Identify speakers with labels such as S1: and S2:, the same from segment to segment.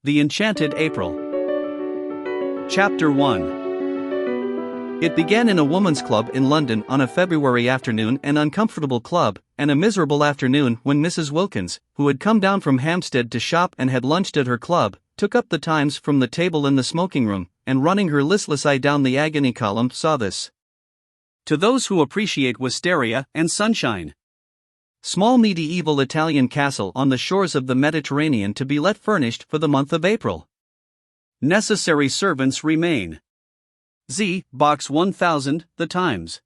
S1: The Enchanted April. Chapter 1. It began in a woman's club in London on a February afternoon, an uncomfortable club, and a miserable afternoon when Mrs. Wilkins, who had come down from Hampstead to shop and had lunched at her club, took up the Times from the table in the smoking room, and running her listless eye down the agony column saw this. To those who appreciate wisteria and sunshine. Small medieval Italian castle on the shores of the Mediterranean to be let furnished for the month of April. Necessary servants remain. Z. Box 1000, The Times.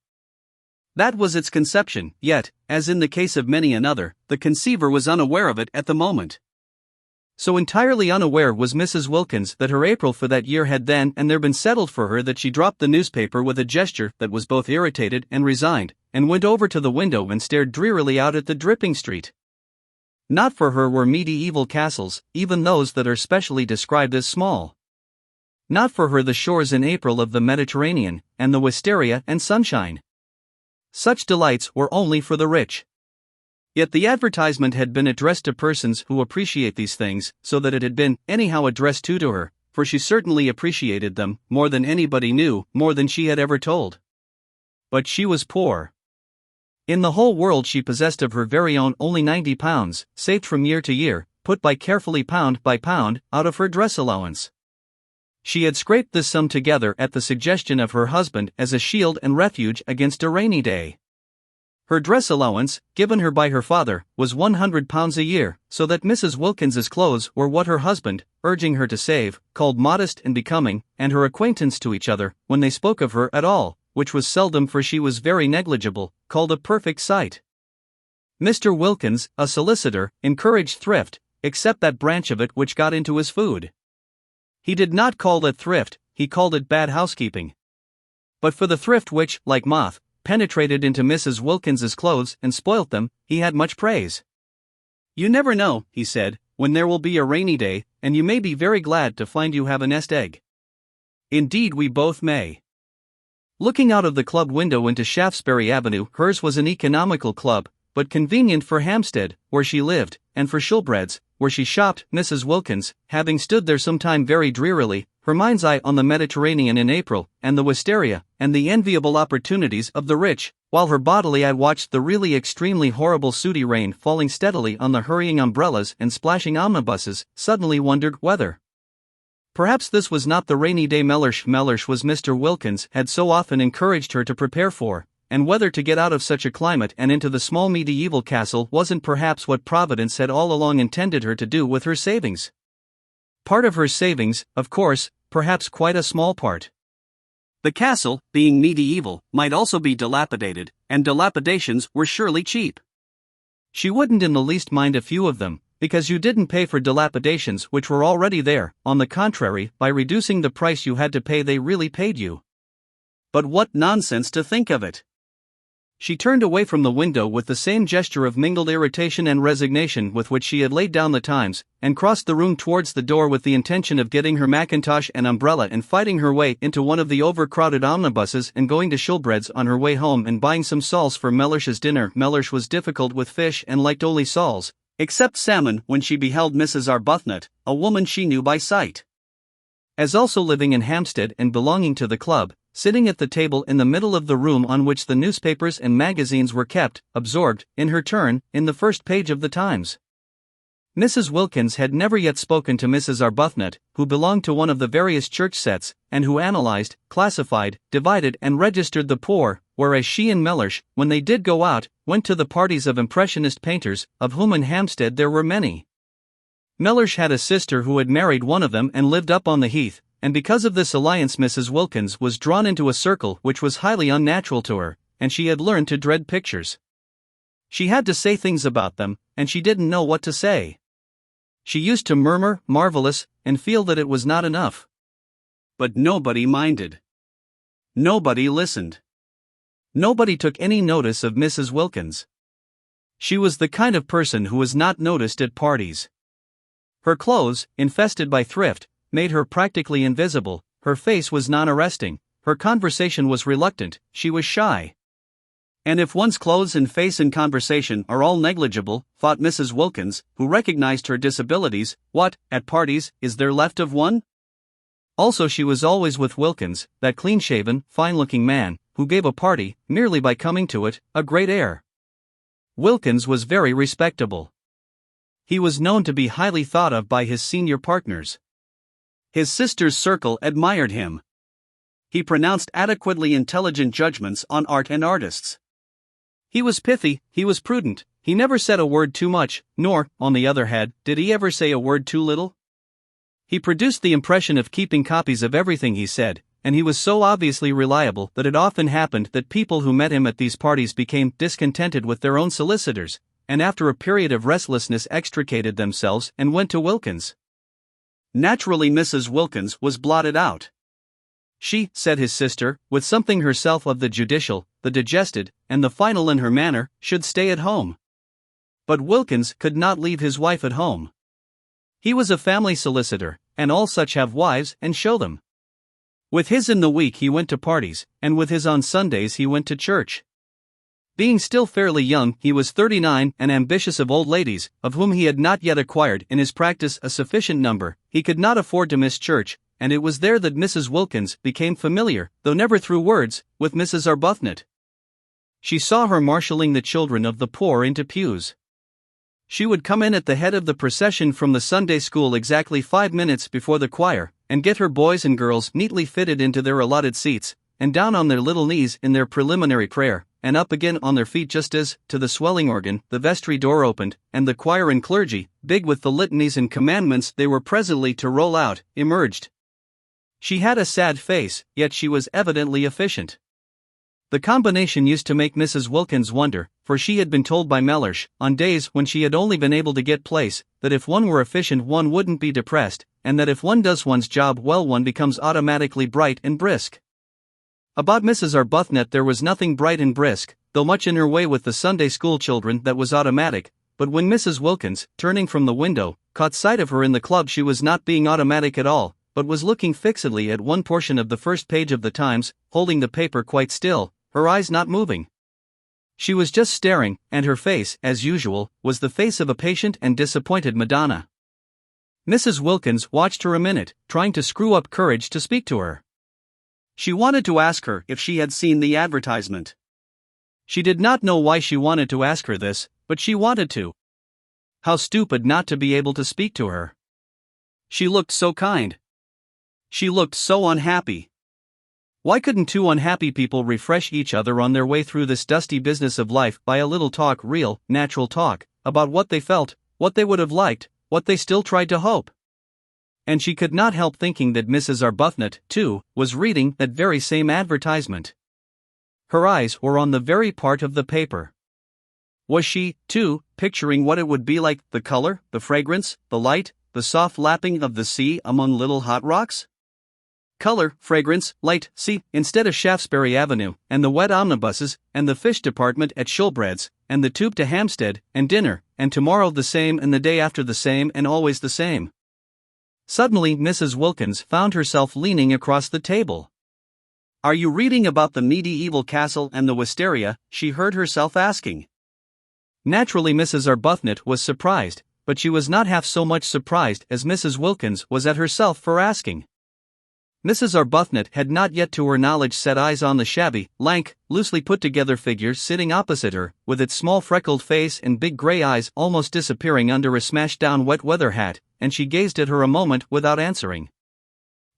S1: That was its conception, yet, as in the case of many another, the conceiver was unaware of it at the moment. So entirely unaware was Mrs. Wilkins that her April for that year had then and there been settled for her that she dropped the newspaper with a gesture that was both irritated and resigned, and went over to the window and stared drearily out at the dripping street. Not for her were medieval castles, even those that are specially described as small. Not for her the shores in April of the Mediterranean, and the wisteria and sunshine. Such delights were only for the rich. Yet the advertisement had been addressed to persons who appreciate these things, so that it had been, anyhow, addressed to her, for she certainly appreciated them, more than anybody knew, more than she had ever told. But she was poor. In the whole world she possessed of her very own only £90, saved from year to year, put by carefully pound by pound, out of her dress allowance. She had scraped this sum together at the suggestion of her husband as a shield and refuge against a rainy day. Her dress allowance, given her by her father, was £100 a year, so that Mrs. Wilkins's clothes were what her husband, urging her to save, called modest and becoming, and her acquaintance to each other, when they spoke of her at all, which was seldom for she was very negligible, called a perfect sight. Mr. Wilkins, a solicitor, encouraged thrift, except that branch of it which got into his food. He did not call it thrift, he called it bad housekeeping. But for the thrift which, like moth, penetrated into Mrs. Wilkins's clothes and spoilt them, he had much praise. You never know, he said, when there will be a rainy day, and you may be very glad to find you have a nest egg. Indeed we both may. Looking out of the club window into Shaftesbury Avenue, hers was an economical club, but convenient for Hampstead, where she lived, and for Shoolbred's, where she shopped. Mrs. Wilkins, having stood there some time very drearily, her mind's eye on the Mediterranean in April, and the wisteria, and the enviable opportunities of the rich, while her bodily eye watched the really extremely horrible sooty rain falling steadily on the hurrying umbrellas and splashing omnibuses, suddenly wondered whether perhaps this was not the rainy day Mellersh was Mr. Wilkins had so often encouraged her to prepare for, and whether to get out of such a climate and into the small medieval castle wasn't perhaps what Providence had all along intended her to do with her savings. Part of her savings, of course, perhaps quite a small part. The castle, being medieval, might also be dilapidated, and dilapidations were surely cheap. She wouldn't in the least mind a few of them, because you didn't pay for dilapidations which were already there. On the contrary, by reducing the price you had to pay they really paid you. But what nonsense to think of it! She turned away from the window with the same gesture of mingled irritation and resignation with which she had laid down the Times, and crossed the room towards the door with the intention of getting her mackintosh and umbrella and fighting her way into one of the overcrowded omnibuses and going to Shoolbred's on her way home and buying some soles for Mellersh's dinner. Mellersh was difficult with fish and liked only soles, except salmon, when she beheld Mrs. Arbuthnot, a woman she knew by sight, as also living in Hampstead and belonging to the club, sitting at the table in the middle of the room on which the newspapers and magazines were kept, absorbed, in her turn, in the first page of the Times. Mrs. Wilkins had never yet spoken to Mrs. Arbuthnot, who belonged to one of the various church sets, and who analyzed, classified, divided and registered the poor, whereas she and Mellersh, when they did go out, went to the parties of impressionist painters, of whom in Hampstead there were many. Mellersh had a sister who had married one of them and lived up on the Heath, and because of this alliance Mrs. Wilkins was drawn into a circle which was highly unnatural to her, and she had learned to dread pictures. She had to say things about them, and she didn't know what to say. She used to murmur, marvelous, and feel that it was not enough. But nobody minded. Nobody listened. Nobody took any notice of Mrs. Wilkins. She was the kind of person who was not noticed at parties. Her clothes, infested by thrift, made her practically invisible. Her face was non-arresting, her conversation was reluctant, she was shy. And if one's clothes and face and conversation are all negligible, thought Mrs. Wilkins, who recognized her disabilities, what, at parties, is there left of one? Also, she was always with Wilkins, that clean-shaven, fine-looking man, who gave a party, merely by coming to it, a great air. Wilkins was very respectable. He was known to be highly thought of by his senior partners. His sister's circle admired him. He pronounced adequately intelligent judgments on art and artists. He was pithy, he was prudent, he never said a word too much, nor, on the other hand, did he ever say a word too little. He produced the impression of keeping copies of everything he said, and he was so obviously reliable that it often happened that people who met him at these parties became discontented with their own solicitors, and after a period of restlessness extricated themselves and went to Wilkins. Naturally, Mrs. Wilkins was blotted out. She, said his sister, with something herself of the judicial, the digested, and the final in her manner, should stay at home. But Wilkins could not leave his wife at home. He was a family solicitor, and all such have wives and show them. With his in the week he went to parties, and with his on Sundays he went to church. Being still fairly young, he was 39 and ambitious of old ladies, of whom he had not yet acquired in his practice a sufficient number. He could not afford to miss church, and it was there that Mrs. Wilkins became familiar, though never through words, with Mrs. Arbuthnot. She saw her marshalling the children of the poor into pews. She would come in at the head of the procession from the Sunday school exactly 5 minutes before the choir, and get her boys and girls neatly fitted into their allotted seats, and down on their little knees in their preliminary prayer, and up again on their feet just as, to the swelling organ, the vestry door opened, and the choir and clergy, big with the litanies and commandments they were presently to roll out, emerged. She had a sad face, yet she was evidently efficient. The combination used to make Mrs. Wilkins wonder, for she had been told by Mellersh, on days when she had only been able to get place, that if one were efficient one wouldn't be depressed, and that if one does one's job well one becomes automatically bright and brisk. About Mrs. Arbuthnot there was nothing bright and brisk, though much in her way with the Sunday school children that was automatic, but when Mrs. Wilkins, turning from the window, caught sight of her in the club she was not being automatic at all, but was looking fixedly at one portion of the first page of the Times, holding the paper quite still, her eyes not moving. She was just staring, and her face, as usual, was the face of a patient and disappointed Madonna. Mrs. Wilkins watched her a minute, trying to screw up courage to speak to her. She wanted to ask her if she had seen the advertisement. She did not know why she wanted to ask her this, but she wanted to. How stupid not to be able to speak to her. She looked so kind. She looked so unhappy. Why couldn't two unhappy people refresh each other on their way through this dusty business of life by a little talk, real, natural talk, about what they felt, what they would have liked, what they still tried to hope? And she could not help thinking that Mrs. Arbuthnot, too, was reading that very same advertisement. Her eyes were on the very part of the paper. Was she, too, picturing what it would be like, the color, the fragrance, the light, the soft lapping of the sea among little hot rocks? Color, fragrance, light, sea, instead of Shaftesbury Avenue, and the wet omnibuses, and the fish department at Shoolbred's, and the tube to Hampstead, and dinner, and tomorrow the same and the day after the same and always the same. Suddenly Mrs. Wilkins found herself leaning across the table. "Are you reading about the medieval castle and the wisteria?" she heard herself asking. Naturally Mrs. Arbuthnot was surprised, but she was not half so much surprised as Mrs. Wilkins was at herself for asking. Mrs. Arbuthnot had not yet to her knowledge set eyes on the shabby, lank, loosely put-together figure sitting opposite her, with its small freckled face and big gray eyes almost disappearing under a smashed-down wet-weather hat, and she gazed at her a moment without answering.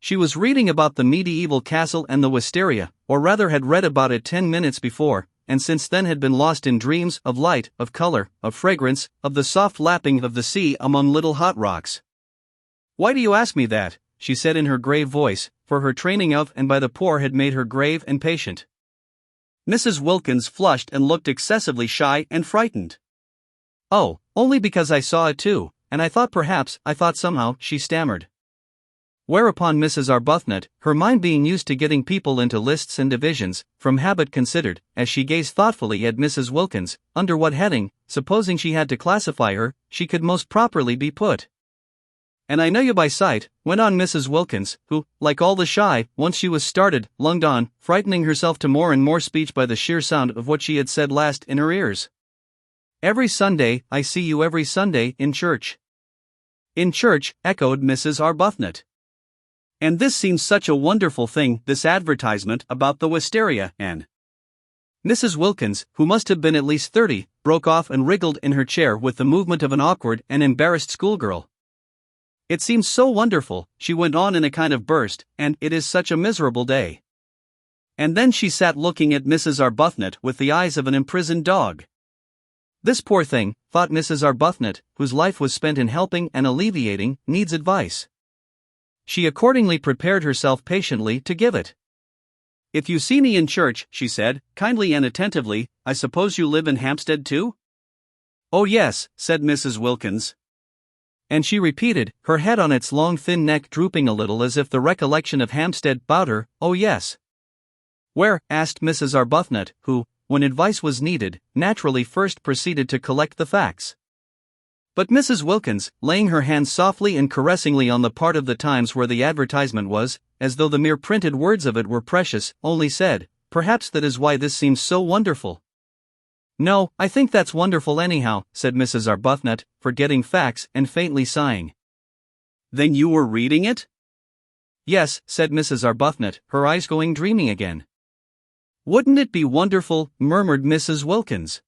S1: She was reading about the medieval castle and the wisteria, or rather had read about it 10 minutes before, and since then had been lost in dreams of light, of color, of fragrance, of the soft lapping of the sea among little hot rocks. "Why do you ask me that?" she said in her grave voice, for her training of and by the poor had made her grave and patient. Mrs. Wilkins flushed and looked excessively shy and frightened. "Oh, only because I saw it too, and I thought somehow," she stammered. Whereupon Mrs. Arbuthnot, her mind being used to getting people into lists and divisions, from habit considered, as she gazed thoughtfully at Mrs. Wilkins, under what heading, supposing she had to classify her, she could most properly be put. "And I know you by sight," went on Mrs. Wilkins, who, like all the shy, once she was started, lunged on, frightening herself to more and more speech by the sheer sound of what she had said last in her ears. "Every Sunday, I see you every Sunday, in church." "In church," echoed Mrs. Arbuthnot. "And this seems such a wonderful thing, this advertisement about the wisteria, and—" Mrs. Wilkins, who must have been at least 30, broke off and wriggled in her chair with the movement of an awkward and embarrassed schoolgirl. "It seems so wonderful," she went on in a kind of burst, "and it is such a miserable day." And then she sat looking at Mrs. Arbuthnot with the eyes of an imprisoned dog. "This poor thing," thought Mrs. Arbuthnot, whose life was spent in helping and alleviating, "needs advice." She accordingly prepared herself patiently to give it. "If you see me in church," she said, kindly and attentively, "I suppose you live in Hampstead too?" "Oh yes," said Mrs. Wilkins. And she repeated, her head on its long thin neck drooping a little as if the recollection of Hampstead bowed her, "Oh yes." "Where?" asked Mrs. Arbuthnot, who, when advice was needed, naturally first proceeded to collect the facts. But Mrs. Wilkins, laying her hand softly and caressingly on the part of the Times where the advertisement was, as though the mere printed words of it were precious, only said, "Perhaps that is why this seems so wonderful." "No, I think that's wonderful anyhow," said Mrs. Arbuthnot, forgetting facts and faintly sighing. "Then you were reading it?" "Yes," said Mrs. Arbuthnot, her eyes going dreamy again. "Wouldn't it be wonderful?" murmured Mrs. Wilkins.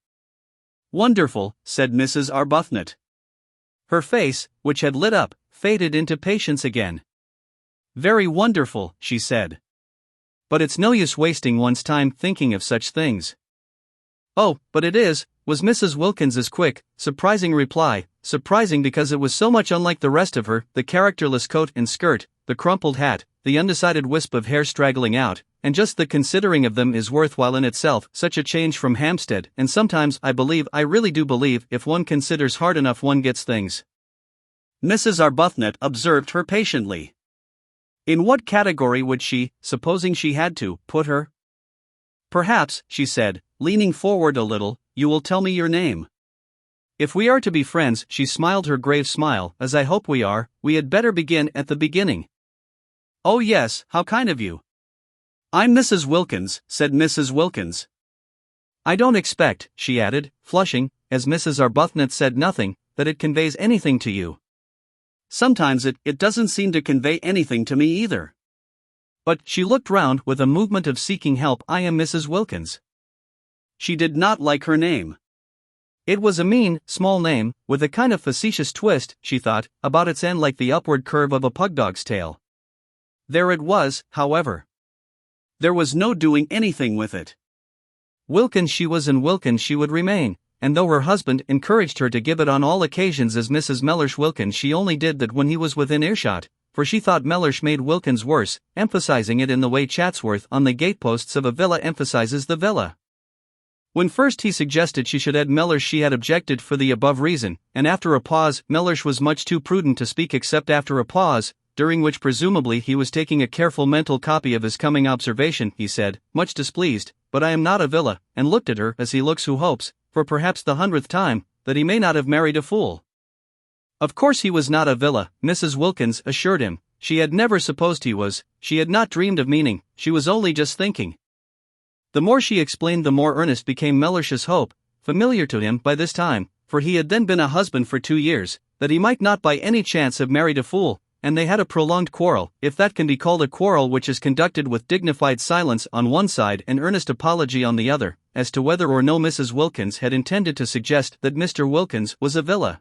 S1: "Wonderful," said Mrs. Arbuthnot. Her face, which had lit up, faded into patience again. "Very wonderful," she said. "But it's no use wasting one's time thinking of such things." "Oh, but it is," was Mrs. Wilkins's quick, surprising reply, surprising because it was so much unlike the rest of her, the characterless coat and skirt, the crumpled hat, the undecided wisp of hair straggling out, and just the considering of them is worthwhile in itself, such a change from Hampstead, and sometimes I really do believe, if one considers hard enough one gets things. Mrs. Arbuthnot observed her patiently. In what category would she, supposing she had to, put her? "Perhaps," she said, leaning forward a little, "you will tell me your name. If we are to be friends," she smiled her grave smile, "as I hope we are, we had better begin at the beginning." "Oh yes, how kind of you." "I'm Mrs. Wilkins," said Mrs. Wilkins. "I don't expect," she added, flushing, as Mrs. Arbuthnot said nothing, "that it conveys anything to you." "Sometimes it doesn't seem to convey anything to me either." But she looked round with a movement of seeking help. "I am Mrs. Wilkins." She did not like her name. It was a mean, small name, with a kind of facetious twist, she thought, about its end like the upward curve of a pugdog's tail. There it was, however. There was no doing anything with it. Wilkins she was and Wilkins she would remain, and though her husband encouraged her to give it on all occasions as Mrs. Mellersh Wilkins, she only did that when he was within earshot, for she thought Mellersh made Wilkins worse, emphasizing it in the way Chatsworth on the gateposts of a villa emphasizes the villa. When first he suggested she should add Mellersh, she had objected for the above reason, and after a pause, Mellersh was much too prudent to speak except after a pause, during which presumably he was taking a careful mental copy of his coming observation. He said, much displeased, "But I am not a villa," and looked at her as he looks who hopes, for perhaps the 100th time, that he may not have married a fool. Of course he was not a villa, Mrs. Wilkins assured him. She had never supposed he was, she had not dreamed of meaning, she was only just thinking. The more she explained, the more earnest became Mellersh's hope, familiar to him by this time, for he had then been a husband for 2 years, that he might not by any chance have married a fool, and they had a prolonged quarrel, if that can be called a quarrel which is conducted with dignified silence on one side and earnest apology on the other, as to whether or no Mrs. Wilkins had intended to suggest that Mr. Wilkins was a villa.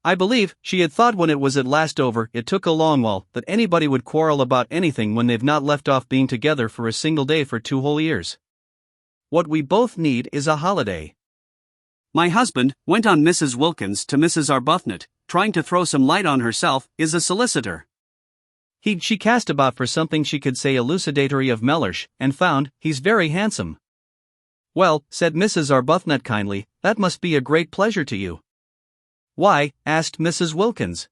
S1: I believe, she had thought when it was at last over, it took a long while, that anybody would quarrel about anything when they've not left off being together for a single day for 2 whole years. What we both need is a holiday. My husband, went on Mrs. Wilkins to Mrs. Arbuthnot, trying to throw some light on herself, is a solicitor. She cast about for something she could say elucidatory of Mellersh, and found, he's very handsome. Well, said Mrs. Arbuthnot kindly, that must be a great pleasure to you. Why? Asked Mrs. Wilkins.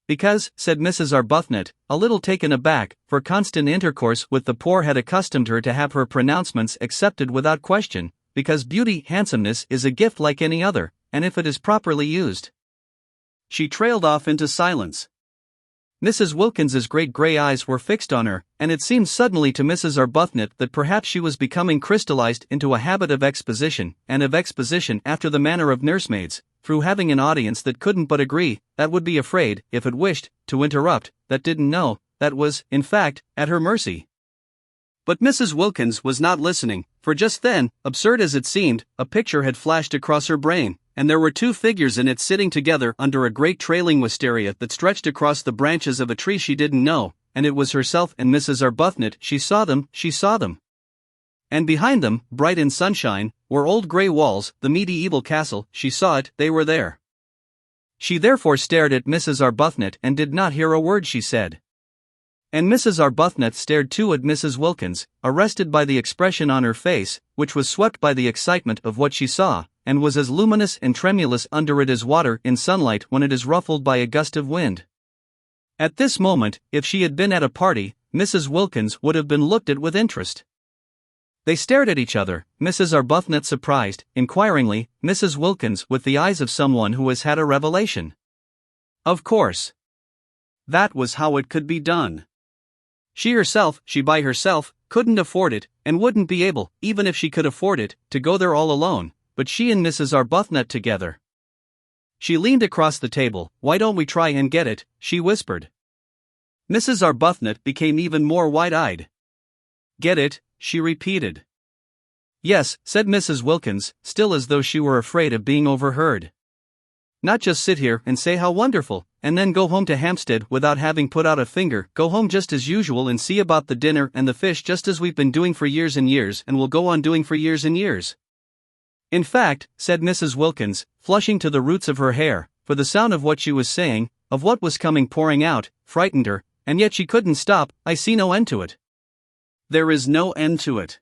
S1: Because, said Mrs. Arbuthnot, a little taken aback, for constant intercourse with the poor had accustomed her to have her pronouncements accepted without question, because beauty, handsomeness, is a gift like any other, and if it is properly used. She trailed off into silence. Mrs. Wilkins's great gray eyes were fixed on her, and it seemed suddenly to Mrs. Arbuthnot that perhaps she was becoming crystallized into a habit of exposition, and of exposition after the manner of nursemaids, through having an audience that couldn't but agree, that would be afraid, if it wished, to interrupt, that didn't know, that was, in fact, at her mercy. But Mrs. Wilkins was not listening, for just then, absurd as it seemed, a picture had flashed across her brain, and there were two figures in it sitting together under a great trailing wisteria that stretched across the branches of a tree she didn't know, and it was herself and Mrs. Arbuthnot. She saw them. And behind them, bright in sunshine, were old grey walls, the medieval castle. She saw it, they were there. She therefore stared at Mrs. Arbuthnot and did not hear a word she said. And Mrs. Arbuthnot stared too at Mrs. Wilkins, arrested by the expression on her face, which was swept by the excitement of what she saw, and was as luminous and tremulous under it as water in sunlight when it is ruffled by a gust of wind. At this moment, if she had been at a party, Mrs. Wilkins would have been looked at with interest. They stared at each other, Mrs. Arbuthnot surprised, inquiringly, Mrs. Wilkins with the eyes of someone who has had a revelation. Of course. That was how it could be done. She by herself, couldn't afford it, and wouldn't be able, even if she could afford it, to go there all alone, but she and Mrs. Arbuthnot together. She leaned across the table. Why don't we try and get it, she whispered. Mrs. Arbuthnot became even more wide-eyed. Get it, she repeated. Yes, said Mrs. Wilkins, still as though she were afraid of being overheard. Not just sit here and say how wonderful, and then go home to Hampstead without having put out a finger. Go home just as usual and see about the dinner and the fish just as we've been doing for years and years and will go on doing for years and years. In fact, said Mrs. Wilkins, flushing to the roots of her hair, for the sound of what she was saying, of what was coming pouring out, frightened her, and yet she couldn't stop. I see no end to it. There is no end to it.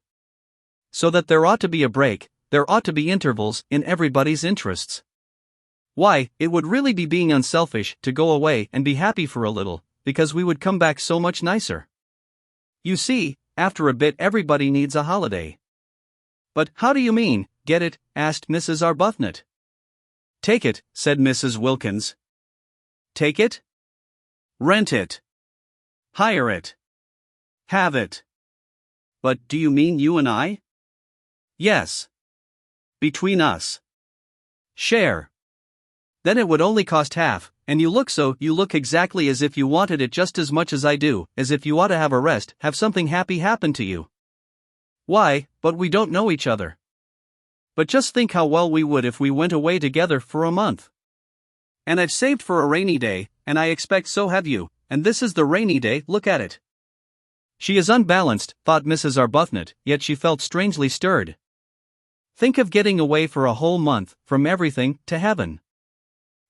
S1: So that there ought to be a break, there ought to be intervals, in everybody's interests. Why, it would really be being unselfish to go away and be happy for a little, because we would come back so much nicer. You see, after a bit everybody needs a holiday. But how do you mean, get it? Asked Mrs. Arbuthnot. Take it, said Mrs. Wilkins. Take it? Rent it. Hire it. Have it. But do you mean you and I? Yes. Between us. Share. Then it would only cost half, and you look exactly as if you wanted it just as much as I do, as if you ought to have a rest, have something happy happen to you. Why, but we don't know each other. But just think how well we would if we went away together for a month. And I've saved for a rainy day, and I expect so have you, and this is the rainy day, look at it. She is unbalanced, thought Mrs. Arbuthnot, yet she felt strangely stirred. Think of getting away for a whole month, from everything, to heaven.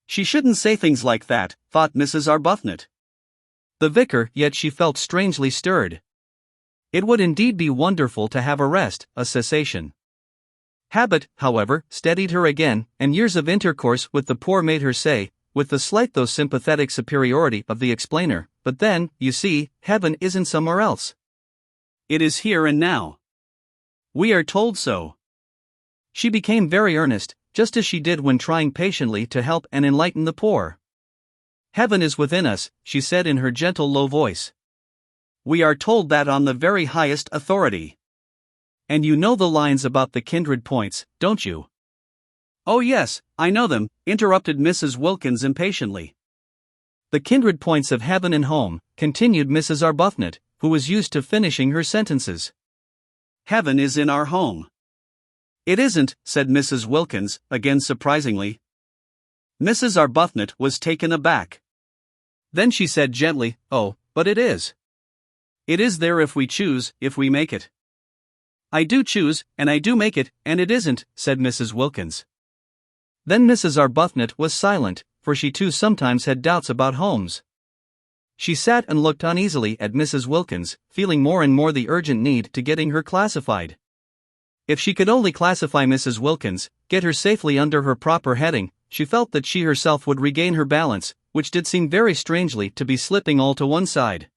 S1: She shouldn't say things like that, thought Mrs. Arbuthnot. The vicar, yet she felt strangely stirred. It would indeed be wonderful to have a rest, a cessation. Habit, however, steadied her again, and years of intercourse with the poor made her say, with the slight though sympathetic superiority of the explainer, but then, you see, heaven isn't somewhere else. It is here and now. We are told so. She became very earnest, just as she did when trying patiently to help and enlighten the poor. Heaven is within us, she said in her gentle low voice. We are told that on the very highest authority. And you know the lines about the kindred points, don't you? Oh yes, I know them, interrupted Mrs. Wilkins impatiently. The kindred points of heaven and home, continued Mrs. Arbuthnot, who was used to finishing her sentences. Heaven is in our home. It isn't, said Mrs. Wilkins, again surprisingly. Mrs. Arbuthnot was taken aback. Then she said gently, oh, but it is. It is there if we choose, if we make it. I do choose, and I do make it, and it isn't, said Mrs. Wilkins. Then Mrs. Arbuthnot was silent, for she too sometimes had doubts about homes. She sat and looked uneasily at Mrs. Wilkins, feeling more and more the urgent need to getting her classified. If she could only classify Mrs. Wilkins, get her safely under her proper heading, she felt that she herself would regain her balance, which did seem very strangely to be slipping all to one side.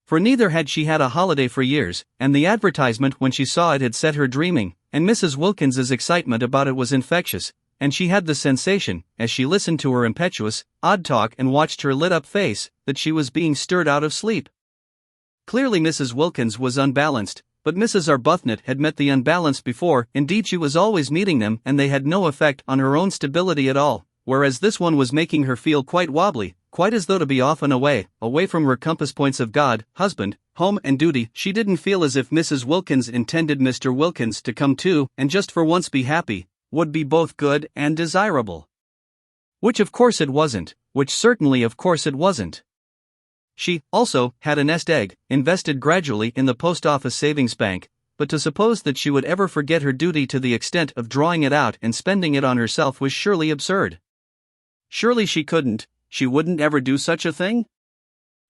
S1: For neither had she had a holiday for years, and the advertisement when she saw it had set her dreaming, and Mrs. Wilkins's excitement about it was infectious, and she had the sensation, as she listened to her impetuous, odd talk and watched her lit-up face, that she was being stirred out of sleep. Clearly Mrs. Wilkins was unbalanced, but Mrs. Arbuthnot had met the unbalanced before. Indeed, she was always meeting them, and they had no effect on her own stability at all, whereas this one was making her feel quite wobbly, quite as though to be off and away from her compass points of God, husband, home and duty. She didn't feel as if Mrs. Wilkins intended Mr. Wilkins to come too, and just for once be happy, would be both good and desirable. Which of course it wasn't, which certainly of course it wasn't. She, also, had a nest egg, invested gradually in the post office savings bank, but to suppose that she would ever forget her duty to the extent of drawing it out and spending it on herself was surely absurd. Surely she wouldn't ever do such a thing?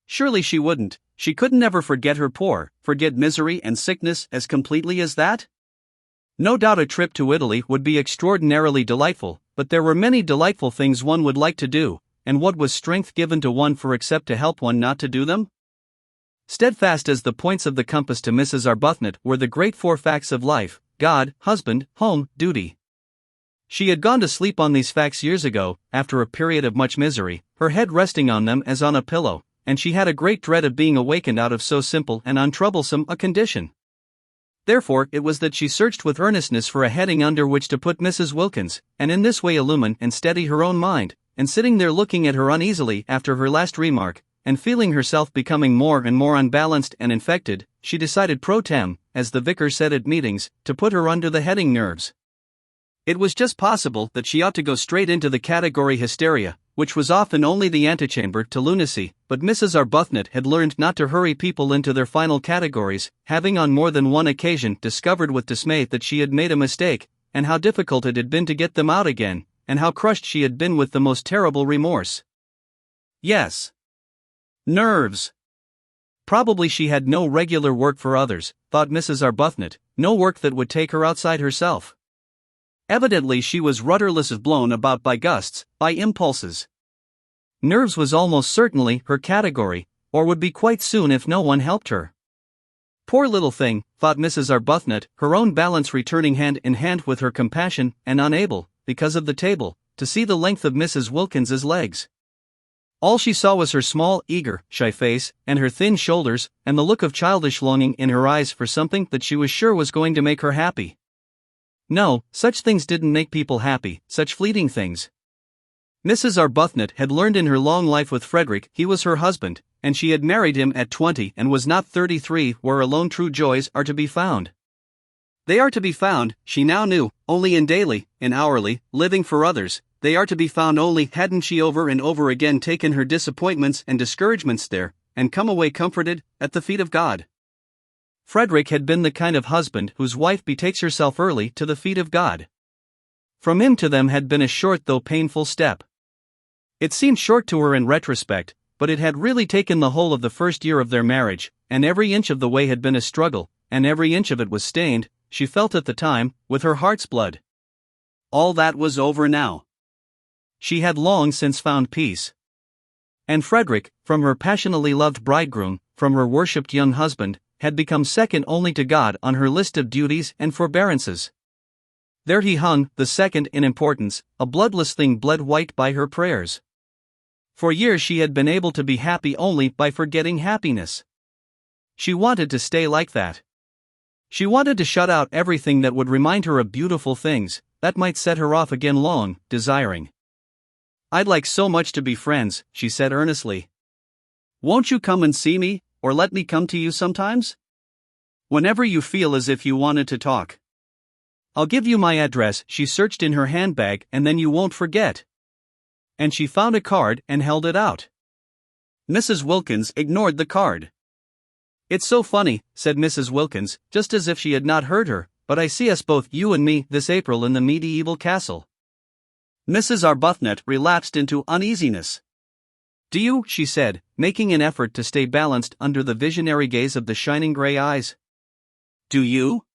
S1: Surely she couldn't ever forget her poor, forget misery and sickness as completely as that? No doubt a trip to Italy would be extraordinarily delightful, but there were many delightful things one would like to do, and what was strength given to one for except to help one not to do them? Steadfast as the points of the compass to Mrs. Arbuthnot were the great four facts of life: God, husband, home, duty. She had gone to sleep on these facts years ago, after a period of much misery, her head resting on them as on a pillow, and she had a great dread of being awakened out of so simple and untroublesome a condition. Therefore it was that she searched with earnestness for a heading under which to put Mrs. Wilkins, and in this way illumine and steady her own mind, and sitting there looking at her uneasily after her last remark, and feeling herself becoming more and more unbalanced and infected, she decided pro tem, as the vicar said at meetings, to put her under the heading nerves. It was just possible that she ought to go straight into the category hysteria, which was often only the antechamber to lunacy, but Mrs. Arbuthnot had learned not to hurry people into their final categories, having on more than one occasion discovered with dismay that she had made a mistake, and how difficult it had been to get them out again, and how crushed she had been with the most terrible remorse. Yes. Nerves. Probably she had no regular work for others, thought Mrs. Arbuthnot, no work that would take her outside herself. Evidently she was rudderless, blown about by gusts, by impulses. Nerves was almost certainly her category, or would be quite soon if no one helped her. Poor little thing, thought Mrs. Arbuthnot, her own balance returning hand in hand with her compassion, and unable, because of the table, to see the length of Mrs. Wilkins's legs. All she saw was her small, eager, shy face, and her thin shoulders, and the look of childish longing in her eyes for something that she was sure was going to make her happy. No, such things didn't make people happy, such fleeting things. Mrs. Arbuthnot had learned in her long life with Frederick he was her husband, and she had married him at 20 and was not 33, where alone true joys are to be found. They are to be found, she now knew, only in daily, in hourly, living for others. They are to be found only hadn't she over and over again taken her disappointments and discouragements there, and come away comforted, at the feet of God. Frederick had been the kind of husband whose wife betakes herself early to the feet of God. From him to them had been a short though painful step. It seemed short to her in retrospect, but it had really taken the whole of the first year of their marriage, and every inch of the way had been a struggle, and every inch of it was stained, she felt at the time, with her heart's blood. All that was over now. She had long since found peace. And Frederick, from her passionately loved bridegroom, from her worshipped young husband, had become second only to God on her list of duties and forbearances. There he hung, the second in importance, a bloodless thing bled white by her prayers. For years she had been able to be happy only by forgetting happiness. She wanted to stay like that. She wanted to shut out everything that would remind her of beautiful things, that might set her off again long, desiring. "I'd like so much to be friends," she said earnestly. "Won't you come and see me, or let me come to you sometimes? Whenever you feel as if you wanted to talk. I'll give you my address." She searched in her handbag, "and then you won't forget." And she found a card and held it out. Mrs. Wilkins ignored the card. "It's so funny," said Mrs. Wilkins, just as if she had not heard her, "but I see us both, you and me, this April in the medieval castle." Mrs. Arbuthnot relapsed into uneasiness. "Do you?" she said, making an effort to stay balanced under the visionary gaze of the shining gray eyes. "Do you?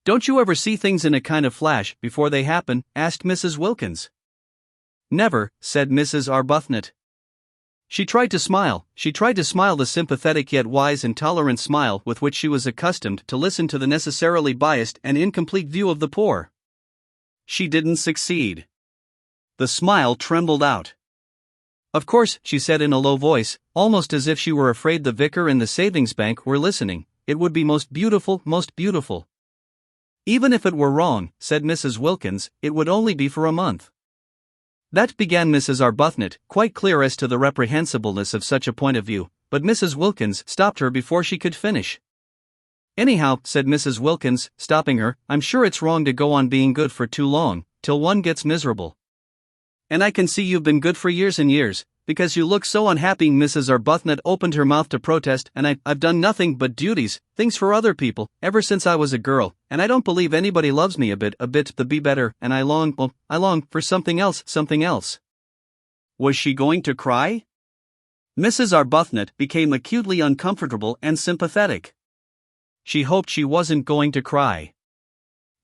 S1: Don't you ever see things in a kind of flash before they happen?" asked Mrs. Wilkins. "Never," said Mrs. Arbuthnot. She tried to smile the sympathetic yet wise and tolerant smile with which she was accustomed to listen to the necessarily biased and incomplete view of the poor. She didn't succeed. The smile trembled out. Of course, she said in a low voice, almost as if she were afraid the vicar and the savings bank were listening, it would be most beautiful, most beautiful. Even if it were wrong, said Mrs. Wilkins, it would only be for a month. That began Mrs. Arbuthnot, quite clear as to the reprehensibleness of such a point of view, but Mrs. Wilkins stopped her before she could finish. Anyhow, said Mrs. Wilkins, stopping her, I'm sure it's wrong to go on being good for too long, till one gets miserable. And I can see you've been good for years and years, because you look so unhappy. Mrs. Arbuthnot opened her mouth to protest, and I've done nothing but duties, things for other people, ever since I was a girl, and I don't believe anybody loves me a bit the be better, and I long for something else. Was she going to cry? Mrs. Arbuthnot became acutely uncomfortable and sympathetic. She hoped she wasn't going to cry.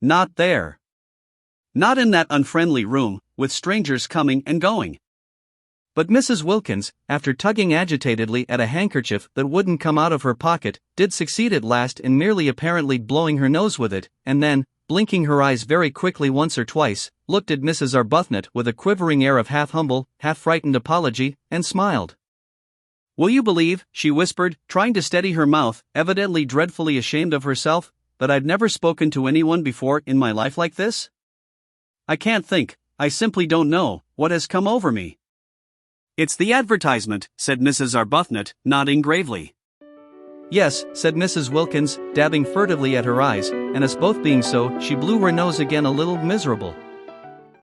S1: Not there. Not in that unfriendly room, with strangers coming and going. But Mrs. Wilkins, after tugging agitatedly at a handkerchief that wouldn't come out of her pocket, did succeed at last in merely apparently blowing her nose with it, and then, blinking her eyes very quickly once or twice, looked at Mrs. Arbuthnot with a quivering air of half-humble, half-frightened apology, and smiled. Will you believe, she whispered, trying to steady her mouth, evidently dreadfully ashamed of herself, that I've never spoken to anyone before in my life like this? I can't think, I simply don't know, what has come over me. It's the advertisement, said Mrs. Arbuthnot, nodding gravely. Yes, said Mrs. Wilkins, dabbing furtively at her eyes, and us both being so, she blew her nose again a little miserable.